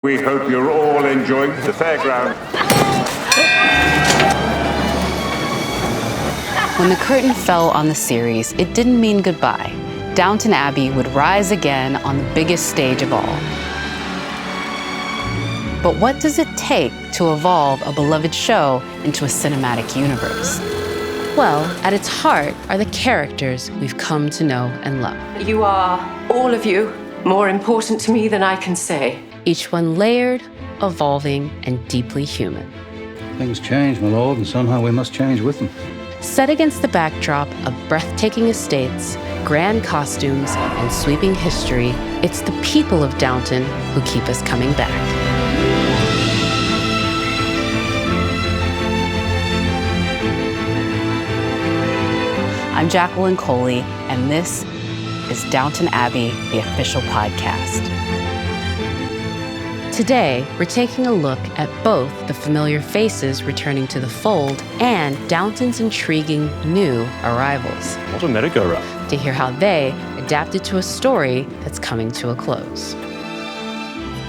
We hope you're all enjoying the fairground. When the curtain fell on the series, it didn't mean goodbye. Downton Abbey would rise again on the biggest stage of all. But what does it take to evolve a beloved show into a cinematic universe? Well, at its heart are the characters we've come to know and love. You are, all of you, more important to me than I can say. Each one layered, evolving, and deeply human. Things change, my lord, and somehow we must change with them. Set against the backdrop of breathtaking estates, grand costumes, and sweeping history, it's the people of Downton who keep us coming back. I'm Jacqueline Coley, and this is Downton Abbey, the official podcast. Today, we're taking a look at both the familiar faces returning to the fold and Downton's intriguing new arrivals. What a merry-go-round. To hear how they adapted to a story that's coming to a close.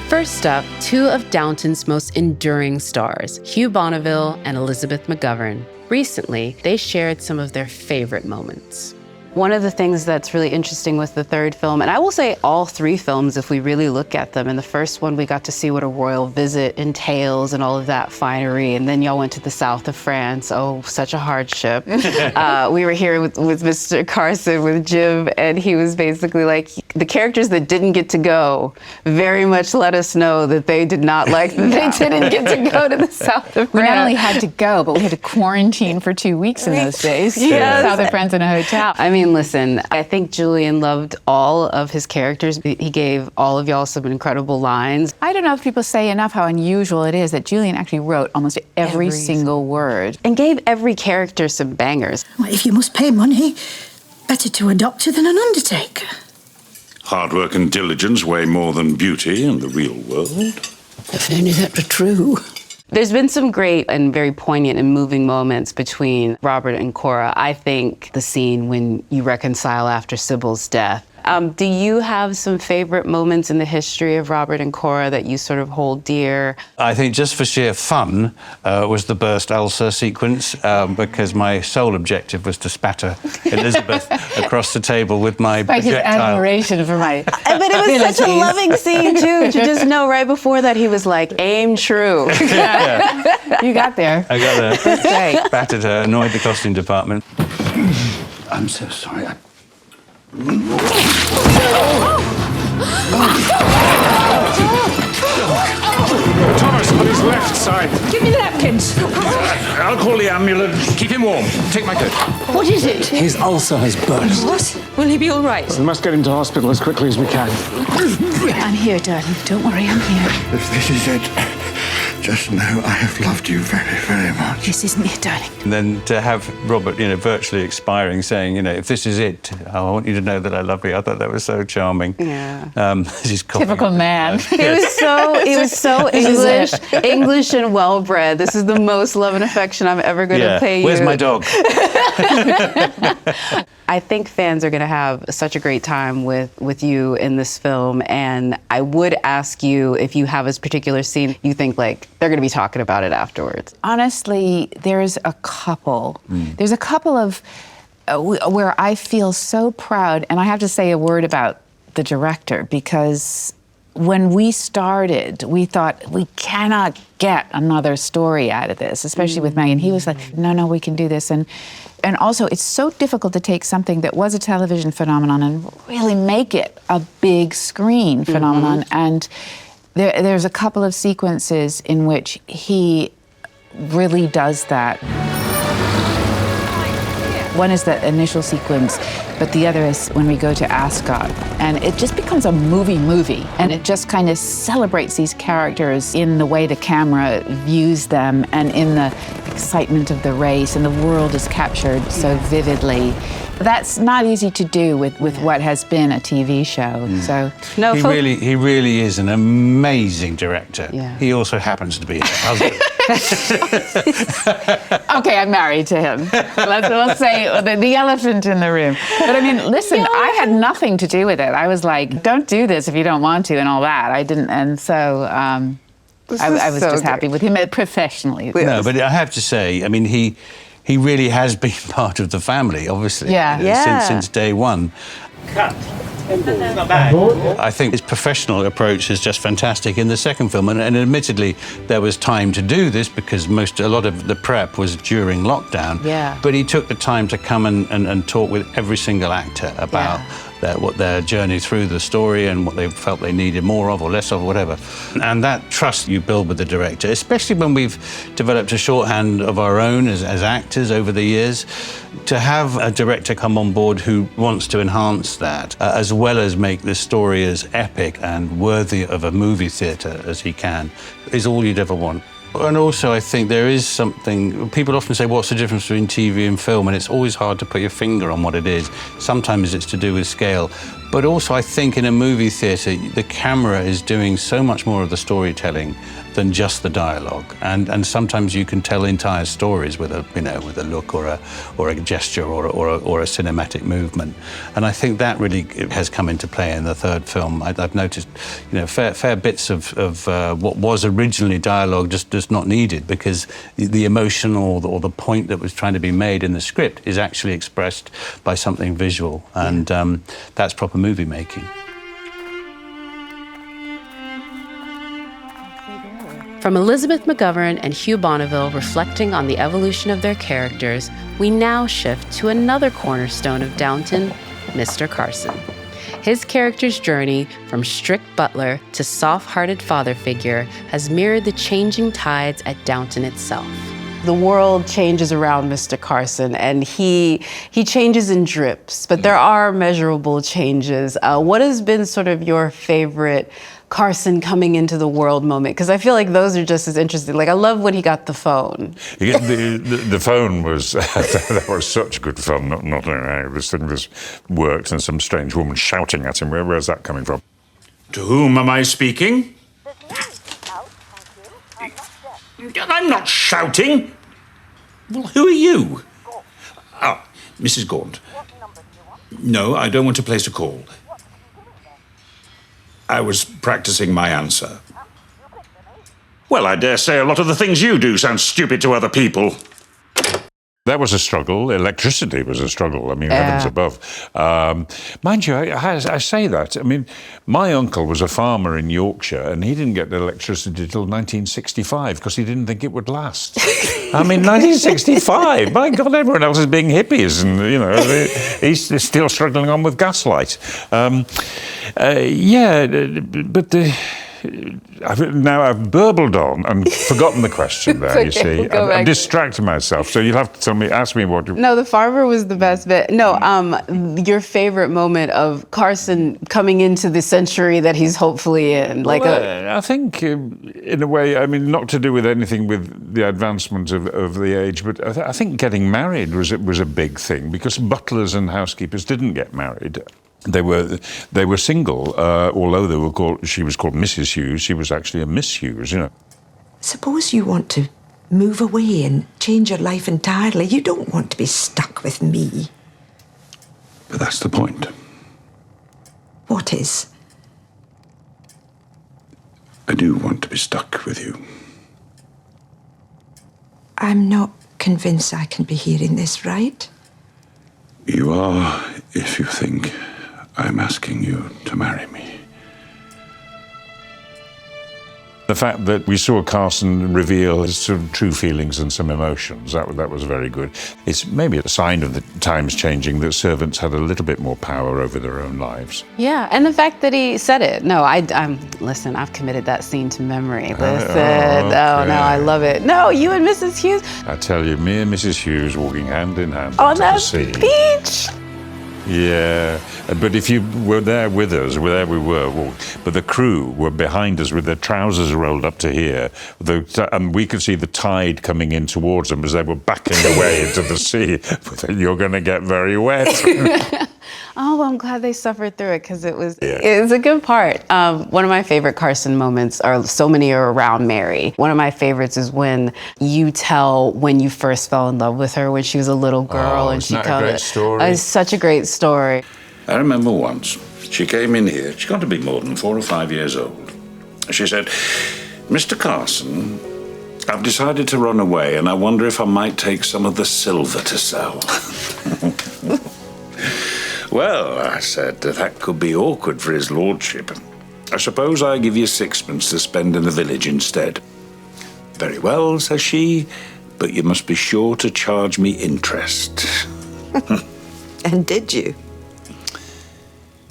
First up, two of Downton's most enduring stars, Hugh Bonneville and Elizabeth McGovern. Recently, they shared some of their favorite moments. One of the things that's really interesting with the third film, and I will say all three films if we really look at them, in the first one we got to see what a royal visit entails and all of that finery, and then y'all went to the south of France. Oh, such a hardship. We were here with Mr. Carson, with Jim, and he was basically like, the characters that didn't get to go very much let us know that they did not like that they didn't get to go to the south of France. We not only had to go, but we had to quarantine for 2 weeks in those days. Yes. South of France in a hotel. I mean, listen, I think Julian loved all of his characters. He gave all of y'all some incredible lines. I don't know if people say enough how unusual it is that Julian actually wrote almost every single word. And gave every character some bangers. Well, if you must pay money, better to a doctor than an undertaker. Hard work and diligence weigh more than beauty in the real world. If only that were true. There's been some great and very poignant and moving moments between Robert and Cora. I think the scene when you reconcile after Sybil's death. Do you have some favorite moments in the history of Robert and Cora that you sort of hold dear? I think just for sheer fun was the burst ulcer sequence, because my sole objective was to spatter Elizabeth across the table with my Like his projectile. admiration for my But it was such a loving scene, too, to just know right before that he was like, aim true. You got there. I got there. That's great. Battered her, annoyed the costume department. I'm so sorry. Thomas, on his left side. Give me the napkins. I'll call the ambulance. Keep him warm. Take my coat. What is it? His ulcer has burst. What? Will he be all right? We must get him to hospital as quickly as we can. I'm here, darling. Don't worry, I'm here. If this is it, just know I have loved you very, very much. This isn't it, darling. And then to have Robert, virtually expiring, saying, if this is it, I want you to know that I love you. I thought that was so charming. Yeah. She's coughing. Typical man. He was so English and well-bred. This is the most love and affection I'm ever going to pay you. Where's my dog? I think fans are going to have such a great time with you in this film, and I would ask you if you have a particular scene you think like they're going to be talking about it afterwards. Honestly, there's a couple. There's a couple of where I feel so proud, and I have to say a word about the director, because when we started, we thought we cannot get another story out of this, especially with Megan. He was like, no, we can do this. And also, it's so difficult to take something that was a television phenomenon and really make it a big screen phenomenon. And there's a couple of sequences in which he really does that. One is the initial sequence, but the other is when we go to Ascot. And it just becomes a movie. And it just kind of celebrates these characters in the way the camera views them and in the excitement of the race, and the world is captured so vividly. That's not easy to do with what has been a TV show. So He really is an amazing director. Yeah. He also happens to be a husband. Okay, I'm married to him. Let's say the elephant in the room. But I mean, listen, I had nothing to do with it. I was like, don't do this if you don't want to and all that. I didn't, and so I was just happy with him professionally. No, but I have to say, I mean, he really has been part of the family, obviously. Since day one. Cut. Not bad. I think his professional approach is just fantastic in the second film, and admittedly there was time to do this because a lot of the prep was during lockdown. Yeah. But he took the time to come and talk with every single actor about what their journey through the story and what they felt they needed more of or less of, or whatever. And that trust you build with the director, especially when we've developed a shorthand of our own as actors over the years, to have a director come on board who wants to enhance that, as well as make this story as epic and worthy of a movie theatre as he can, is all you'd ever want. And also, I think there is something, people often say, what's the difference between TV and film? And it's always hard to put your finger on what it is. Sometimes it's to do with scale. But also, I think in a movie theatre, the camera is doing so much more of the storytelling than just the dialogue. And sometimes you can tell entire stories with a look or a gesture or a cinematic movement. And I think that really has come into play in the third film. I've noticed, fair bits of what was originally dialogue just not needed, because the emotion or the point that was trying to be made in the script is actually expressed by something visual. And that's proper movie making. From Elizabeth McGovern and Hugh Bonneville reflecting on the evolution of their characters, we now shift to another cornerstone of Downton, Mr. Carson. His character's journey from strict butler to soft-hearted father figure has mirrored the changing tides at Downton itself. The world changes around Mr. Carson, and he changes in drips, but there are measurable changes. What has been sort of your favorite Carson coming into the world moment? Because I feel like those are just as interesting. Like, I love when he got the phone. The phone was, that was such good fun, not how this thing just worked, and some strange woman shouting at him. Where's that coming from? To whom am I speaking? I'm not shouting. Well, who are you? Oh, Mrs. Gaunt. No, I don't want to place a call. I was practicing my answer. Well, I dare say a lot of the things you do sound stupid to other people. That was a struggle. Electricity was a struggle. I mean, heavens above. Mind you, I say that. I mean, my uncle was a farmer in Yorkshire, and he didn't get electricity till 1965 because he didn't think it would last. I mean, 1965. My God, everyone else is being hippies, and he's still struggling on with gaslight. I've burbled on and forgotten the question there, Okay, you see. we'll I'm distracting myself, so you'll have to ask me what... No, the farmer was the best bit. No, your favorite moment of Carson coming into the century that he's hopefully in. I think, in a way, I mean, not to do with anything with the advancement of the age, but I think getting married was a big thing, because butlers and housekeepers didn't get married. They were single, although she was called Mrs. Hughes. She was actually a Miss Hughes, Suppose you want to move away and change your life entirely. You don't want to be stuck with me. But that's the point. What is? I do want to be stuck with you. I'm not convinced I can be hearing this right. You are, if you think I'm asking you to marry me. The fact that we saw Carson reveal his sort of true feelings and some emotions, that was very good. It's maybe a sign of the times changing that servants had a little bit more power over their own lives. Yeah, and the fact that he said it. No, listen, I've committed that scene to memory. Listen, oh no, I love it. No, you and Mrs. Hughes. I tell you, me and Mrs. Hughes walking hand in hand On into the sea. beach. Yeah, but if you were there with us, there we were, but the crew were behind us with their trousers rolled up to here, and we could see the tide coming in towards them as they were backing away into the sea. You're going to get very wet. Oh, well, I'm glad they suffered through it because it was a good part. One of my favorite Carson moments so many are around Mary. One of my favorites is when you tell when you first fell in love with her when she was a little girl. And isn't that a great story? It's such a great story. I remember once, she came in here, she got to be more than 4 or 5 years old. She said, Mr. Carson, I've decided to run away and I wonder if I might take some of the silver to sell. Well, I said, that could be awkward for his lordship. I suppose I give you 6pence to spend in the village instead. Very well, says she, but you must be sure to charge me interest. And did you?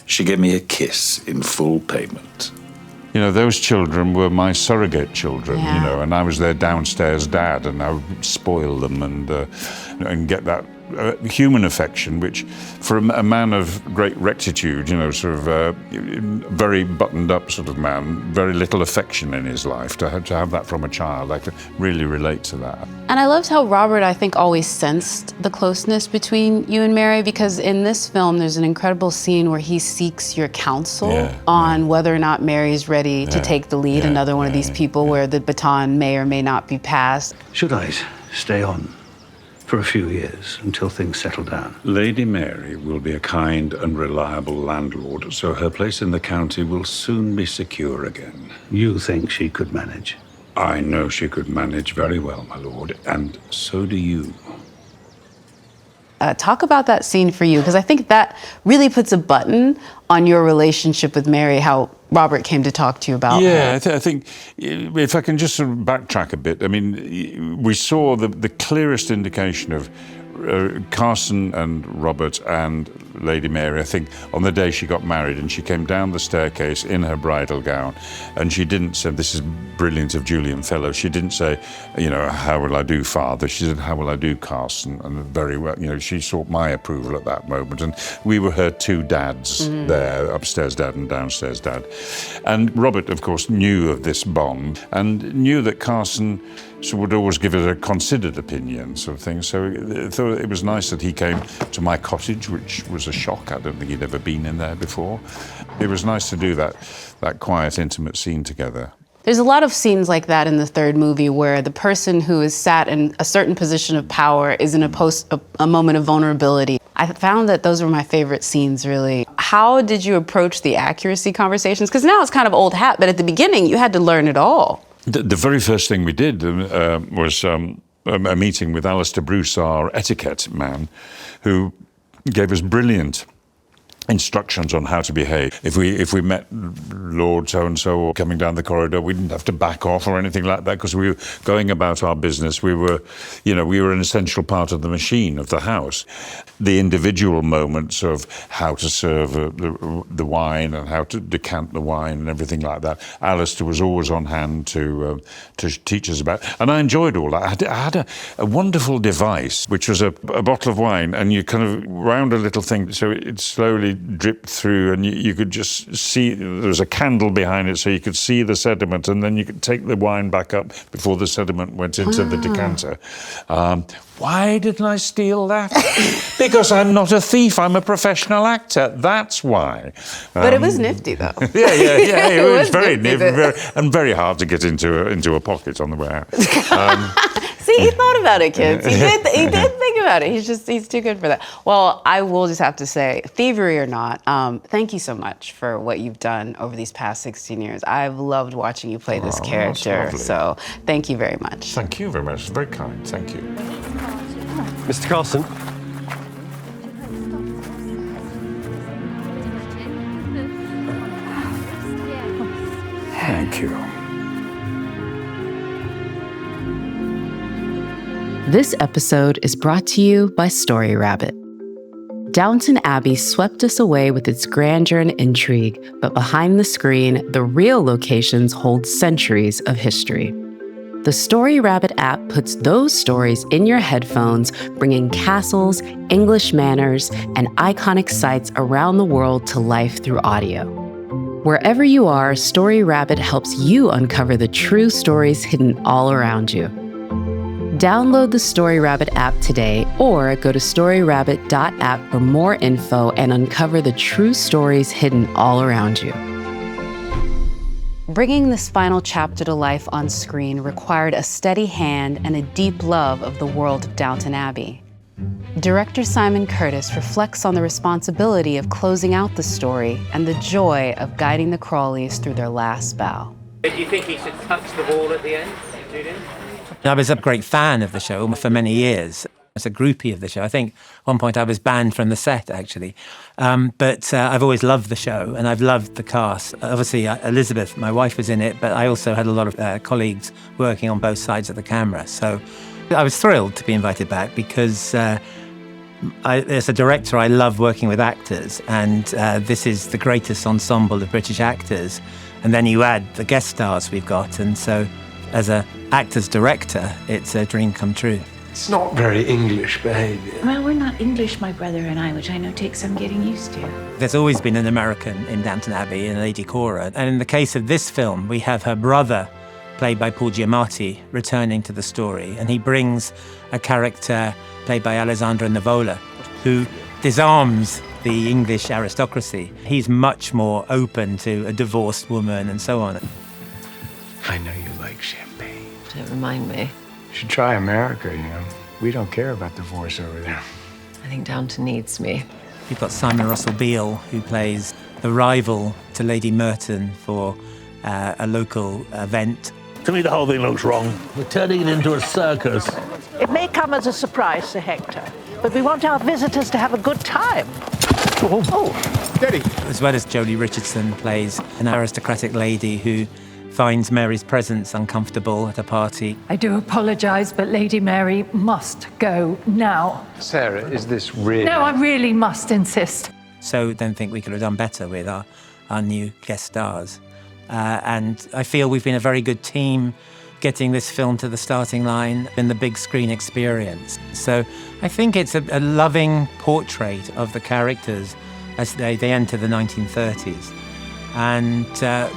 She gave me a kiss in full payment. You know, those children were my surrogate children, you know, and I was their downstairs dad, and I would spoil them and get that human affection, which for a man of great rectitude, you know, sort of very buttoned up sort of man, very little affection in his life, to have that from a child, I could really relate to that. And I loved how Robert, I think, always sensed the closeness between you and Mary, because in this film, there's an incredible scene where he seeks your counsel on whether or not Mary's ready to take the lead, another one of these people where the baton may or may not be passed. Should I stay on for a few years until things settle down? Lady Mary will be a kind and reliable landlord, so her place in the county will soon be secure again. You think she could manage? I know she could manage very well, my lord, and so do you. Talk about that scene for you, because I think that really puts a button on your relationship with Mary, how Robert came to talk to you about her. I think if I can just sort of backtrack a bit, I mean, we saw the clearest indication of Carson and Robert and Lady Mary, I think, on the day she got married, and she came down the staircase in her bridal gown, and she didn't say, this is brilliant of Julian Fellows, she didn't say, you know, how will I do, Father? She said, how will I do, Carson? And very well, you know, she sought my approval at that moment, and we were her two dads there, upstairs dad and downstairs dad. And Robert, of course, knew of this bond and knew that Carson would always give it a considered opinion, sort of thing. So I thought it was nice that he came to my cottage, which was a shock. I don't think he'd ever been in there before. It was nice to do that quiet, intimate scene together. There's a lot of scenes like that in the third movie where the person who is sat in a certain position of power is in a moment of vulnerability. I found that those were my favorite scenes, really. How did you approach the accuracy conversations? Because now it's kind of old hat, but at the beginning you had to learn it all. The very first thing we did was a meeting with Alistair Bruce, our etiquette man, who gave us brilliant instructions on how to behave. If we met Lord so-and-so or coming down the corridor, we didn't have to back off or anything like that, because we were going about our business. We were an essential part of the machine of the house. The individual moments of how to serve the wine and how to decant the wine and everything like that, Alistair was always on hand to teach us about. And I enjoyed all that. I had a wonderful device, which was a bottle of wine, and you kind of round a little thing, so it slowly dripped through, and you could just see there was a candle behind it, so you could see the sediment, and then you could take the wine back up before the sediment went into the decanter. Why didn't I steal that? Because I'm not a thief, I'm a professional actor, that's why. But it was nifty, though. Yeah, it was very nifty and very hard to get into a pocket on the way out. See, he thought about it, kids. He did think about it. He's too good for that. Well, I will just have to say, thievery or not, thank you so much for what you've done over these past 16 years. I've loved watching you play this character. So thank you very much. Thank you very much. It's very kind. Thank you. Mr. Carson. Thank you. This episode is brought to you by Story Rabbit. Downton Abbey swept us away with its grandeur and intrigue, but behind the screen, the real locations hold centuries of history. The Story Rabbit app puts those stories in your headphones, bringing castles, English manners, and iconic sites around the world to life through audio. Wherever you are, Story Rabbit helps you uncover the true stories hidden all around you. Download the Story Rabbit app today or go to storyrabbit.app for more info and uncover the true stories hidden all around you. Bringing this final chapter to life on screen required a steady hand and a deep love of the world of Downton Abbey. Director Simon Curtis reflects on the responsibility of closing out the story and the joy of guiding the Crawleys through their last bow. Do you think he should touch the ball at the end, Julian? I was a great fan of the show for many years. As a groupie of the show. I think at one point I was banned from the set, actually. But I've always loved the show, and I've loved the cast. Obviously, Elizabeth, my wife, was in it, but I also had a lot of colleagues working on both sides of the camera. So I was thrilled to be invited back because as a director, I love working with actors, and this is the greatest ensemble of British actors. And then you add the guest stars we've got, and so as an actor's director, it's a dream come true. It's not very English behaviour. Well, we're not English, my brother and I, which I know takes some getting used to. There's always been an American in Downton Abbey, in Lady Cora. And in the case of this film, we have her brother, played by Paul Giamatti, returning to the story. And he brings a character played by Alessandro Nivola, who disarms the English aristocracy. He's much more open to a divorced woman and so on. I know you like champagne. Don't remind me. You should try America, you know. We don't care about divorce over there. I think Downton needs me. You've got Simon Russell Beale, who plays the rival to Lady Merton for a local event. To me, the whole thing looks wrong. We're turning it into a circus. It may come as a surprise, Sir Hector, but we want our visitors to have a good time. Oh, steady. As well as Jolie Richardson plays an aristocratic lady who finds Mary's presence uncomfortable at a party. I do apologise, but Lady Mary must go now. Sarah, is this really? No, I really must insist. So don't think we could have done better with our new guest stars. And I feel we've been a very good team getting this film to the starting line in the big screen experience. So I think it's a loving portrait of the characters as they enter the 1930s. And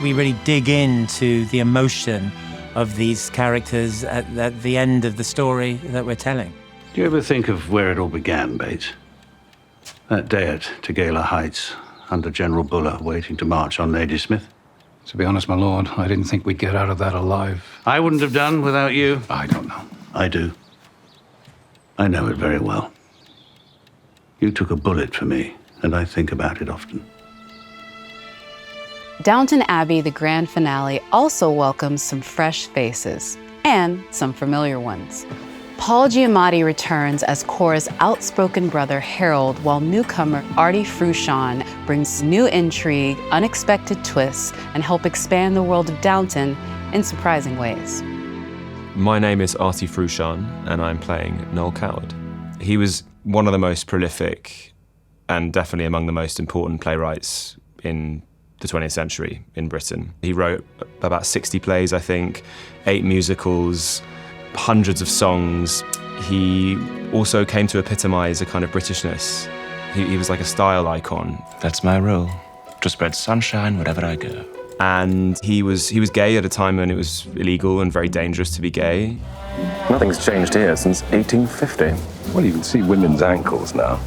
we really dig into the emotion of these characters at the end of the story that we're telling. Do you ever think of where it all began, Bates? That day at Tegala Heights, under General Buller, waiting to march on Ladysmith? To be honest, my lord, I didn't think we'd get out of that alive. I wouldn't have done without you. I don't know. I do. I know it very well. You took a bullet for me, and I think about it often. Downton Abbey, the grand finale, also welcomes some fresh faces and some familiar ones. Paul Giamatti returns as Cora's outspoken brother Harold, while newcomer Artie Fruchon brings new intrigue, unexpected twists, and help expand the world of Downton in surprising ways. My name is Artie Fruchon, and I'm playing Noel Coward. He was one of the most prolific and definitely among the most important playwrights in the 20th century in Britain. He wrote about 60 plays, I think, 8 musicals, hundreds of songs. He also came to epitomize a kind of Britishness. He was like a style icon. That's my role, to spread sunshine wherever I go. And he was gay at a time when it was illegal and very dangerous to be gay. Nothing's changed here since 1850. Well, you can see women's ankles now.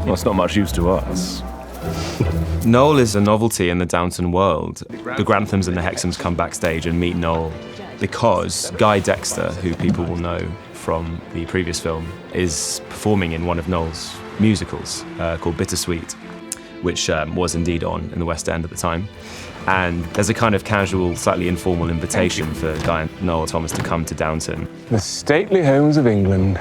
Well, it's not much use to us. Noel is a novelty in the Downton world. The Granthams and the Hexhams come backstage and meet Noel because Guy Dexter, who people will know from the previous film, is performing in one of Noel's musicals called Bittersweet, which was indeed on in the West End at the time. And there's a kind of casual, slightly informal invitation for Guy and Noel Thomas to come to Downton. The stately homes of England.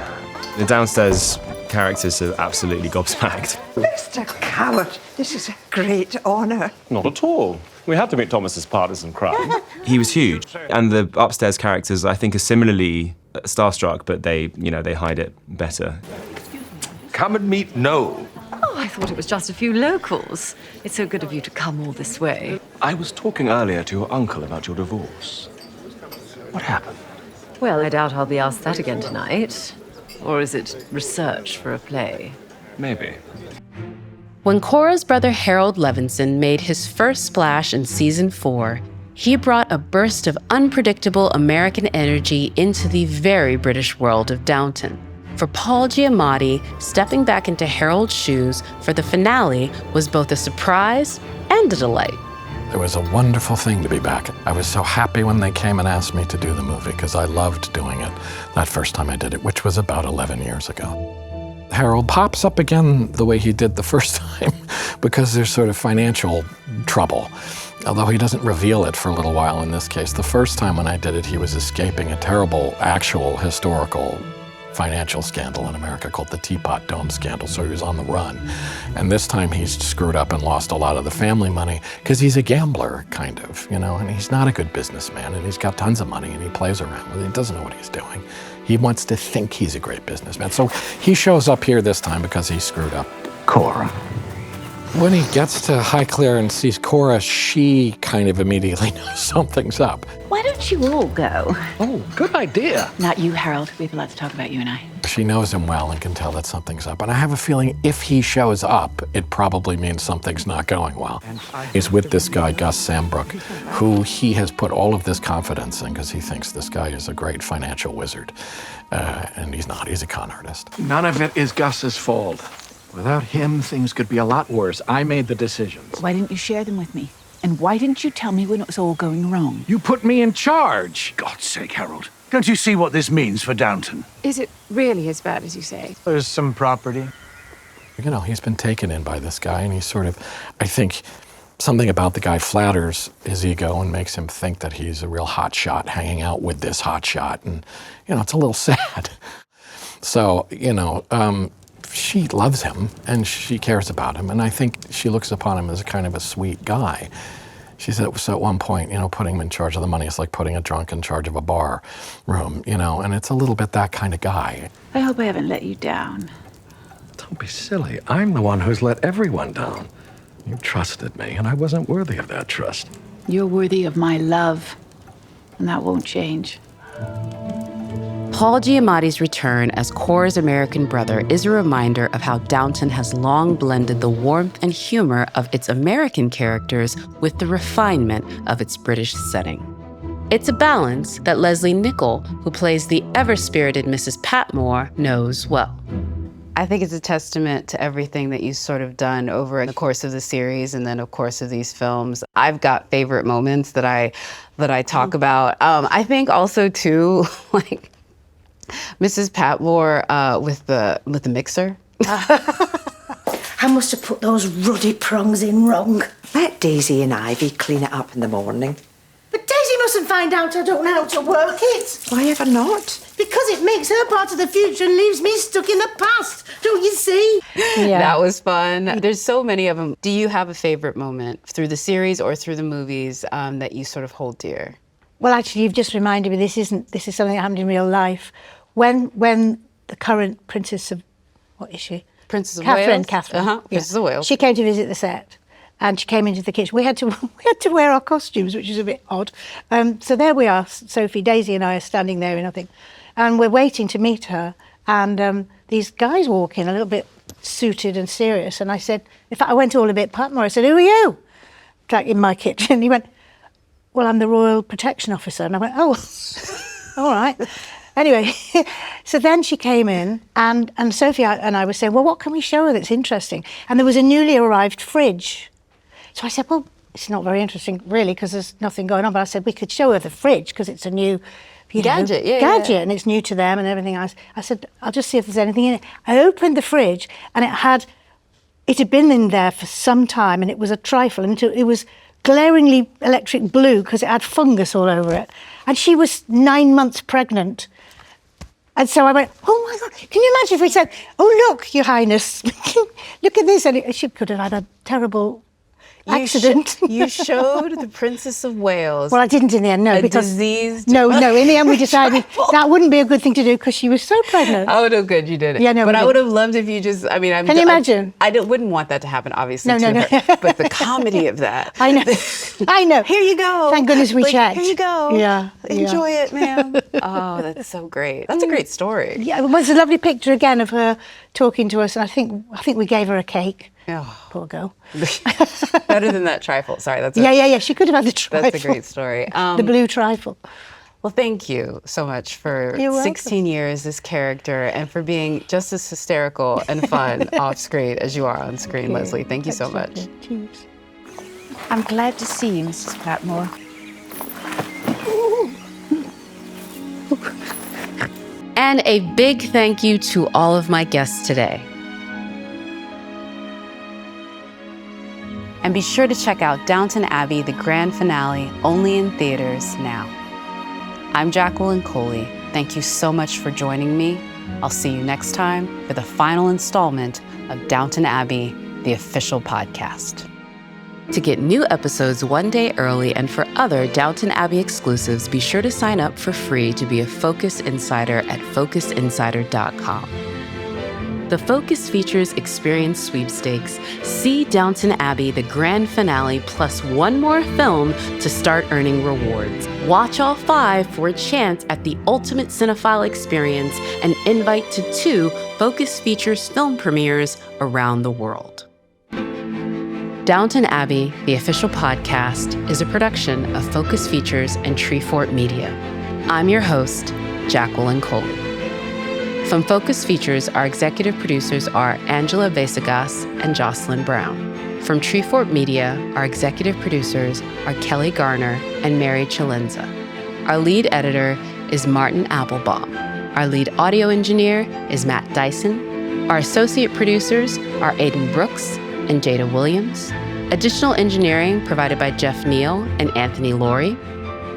The downstairs characters are absolutely gobsmacked. Mr. Coward, this is a great honour. Not at all. We had to meet Thomas's partners in crime. He was huge. And the upstairs characters, I think, are similarly starstruck, but they hide it better. Come and meet Noel. Oh, I thought it was just a few locals. It's so good of you to come all this way. I was talking earlier to your uncle about your divorce. What happened? Well, I doubt I'll be asked that again tonight. Or is it research for a play? Maybe. When Cora's brother Harold Levinson made his first splash in season 4, he brought a burst of unpredictable American energy into the very British world of Downton. For Paul Giamatti, stepping back into Harold's shoes for the finale was both a surprise and a delight. It was a wonderful thing to be back. I was so happy when they came and asked me to do the movie because I loved doing it that first time I did it, which was about 11 years ago. Harold pops up again the way he did the first time because there's sort of financial trouble, although he doesn't reveal it for a little while in this case. The first time when I did it, he was escaping a terrible, actual, historical financial scandal in America called the Teapot Dome scandal, so he was on the run. And this time he's screwed up and lost a lot of the family money because he's a gambler, kind of, you know, and he's not a good businessman, and he's got tons of money and he plays around with it. He doesn't know what he's doing. He wants to think he's a great businessman. So he shows up here this time because he's screwed up. Cora. When he gets to Highclere and sees Cora, she kind of immediately knows something's up. Why don't you all go? Oh, good idea. Not you, Harold. We have a lot to talk about, you and I. She knows him well and can tell that something's up. And I have a feeling if he shows up, it probably means something's not going well. He's with this guy, Gus Sambrook, who he has put all of this confidence in because he thinks this guy is a great financial wizard. And he's not. He's a con artist. None of it is Gus's fault. Without him, things could be a lot worse. I made the decisions. Why didn't you share them with me? And why didn't you tell me when it was all going wrong? You put me in charge. God's sake, Harold. Don't you see what this means for Downton? Is it really as bad as you say? There's some property. You know, he's been taken in by this guy, and he's sort of, I think, something about the guy flatters his ego and makes him think that he's a real hotshot hanging out with this hotshot. And, you know, it's a little sad. So, you know, she loves him and she cares about him, and I think she looks upon him as a kind of a sweet guy. She said so at one point, you know, putting him in charge of the money is like putting a drunk in charge of a bar room, you know, and it's a little bit that kind of guy. I hope I haven't let you down. Don't be silly. I'm the one who's let everyone down. You trusted me, and I wasn't worthy of that trust. You're worthy of my love, and that won't change. Paul Giamatti's return as Cora's American brother is a reminder of how Downton has long blended the warmth and humor of its American characters with the refinement of its British setting. It's a balance that Leslie Nichol, who plays the ever-spirited Mrs. Patmore, knows well. I think it's a testament to everything that you've sort of done over the course of the series and then, of course, of these films. I've got favorite moments that I talk about. I think also, too, like, Mrs. Patmore with the mixer. I must have put those ruddy prongs in wrong. Let Daisy and Ivy clean it up in the morning. But Daisy mustn't find out I don't know how to work it. Why ever not? Because it makes her part of the future and leaves me stuck in the past. Don't you see? Yeah. That was fun. There's so many of them. Do you have a favorite moment through the series or through the movies that you sort of hold dear? Well, actually, you've just reminded me this is something that happened in real life. When the current Princess of, what is she? Princess of Wales? Catherine. Uh-huh, Princess of Wales. She came to visit the set, and she came into the kitchen. We had to wear our costumes, which is a bit odd. So there we are, Sophie, Daisy and I are standing there, and I think, and we're waiting to meet her, and these guys walk in a little bit suited and serious, and I said, in fact, I went all a bit Patmore. I said, "Who are you?" Like in my kitchen. He went, "Well, I'm the Royal Protection Officer," and I went, "Oh, all right." Anyway, so then she came in, and Sophie and I were saying, well, what can we show her that's interesting? And there was a newly arrived fridge. So I said, well, it's not very interesting, really, because there's nothing going on. But I said, we could show her the fridge, because it's a new gadget, and it's new to them and everything else. I said, I'll just see if there's anything in it. I opened the fridge, and it had been in there for some time, and it was a trifle, and it was glaringly electric blue, because it had fungus all over it. And she was 9 months pregnant. And so I went, oh my God, can you imagine if we said, oh, look, Your Highness, look at this. And she could have had a terrible accident. You showed the Princess of Wales. Well, I didn't in the end, no. Because diseased. No, in the end we decided that wouldn't be a good thing to do because she was so pregnant. Oh, no, good, you did it. Yeah, no, but I would have loved if you just, I mean, can you imagine? I wouldn't want that to happen, obviously, no. her, but the comedy of that. I know. Here you go. Thank goodness we checked. Here you go. Yeah. Enjoy it, ma'am. Oh, that's so great. That's a great story. Yeah, it was a lovely picture again of her talking to us, and I think we gave her a cake. Poor girl. Better than that trifle. Sorry, that's yeah. She could have had the trifle. That's a great story. The blue trifle. Well, thank you so much for You're 16 years this character and for being just as hysterical and fun off screen as you are on screen, Leslie. Thank you so much. I'm glad to see you, Mrs. Patmore. And a big thank you to all of my guests today. And be sure to check out Downton Abbey, the grand finale, only in theaters now. I'm Jacqueline Coley. Thank you so much for joining me. I'll see you next time for the final installment of Downton Abbey, the official podcast. To get new episodes one day early and for other Downton Abbey exclusives, be sure to sign up for free to be a Focus Insider at focusinsider.com. The Focus features Experience Sweepstakes. See Downton Abbey, the grand finale, plus one more film to start earning rewards. Watch all 5 for a chance at the ultimate cinephile experience and invite to 2 Focus Features film premieres around the world. Downton Abbey, the official podcast, is a production of Focus Features and Treefort Media. I'm your host, Jacqueline Coley. From Focus Features, our executive producers are Angela Vesagas and Jocelyn Brown. From Treefort Media, our executive producers are Kelly Garner and Mary Chalenza. Our lead editor is Martin Applebaum. Our lead audio engineer is Matt Dyson. Our associate producers are Aidan Brooks and Jada Williams. Additional engineering provided by Jeff Neal and Anthony Laurie.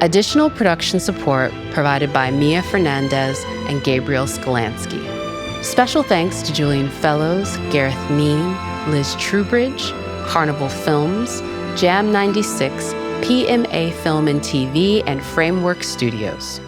Additional production support provided by Mia Fernandez and Gabriel Skolansky. Special thanks to Julian Fellows, Gareth Neen, Liz Trubridge, Carnival Films, Jam 96, PMA Film and TV, and Framework Studios.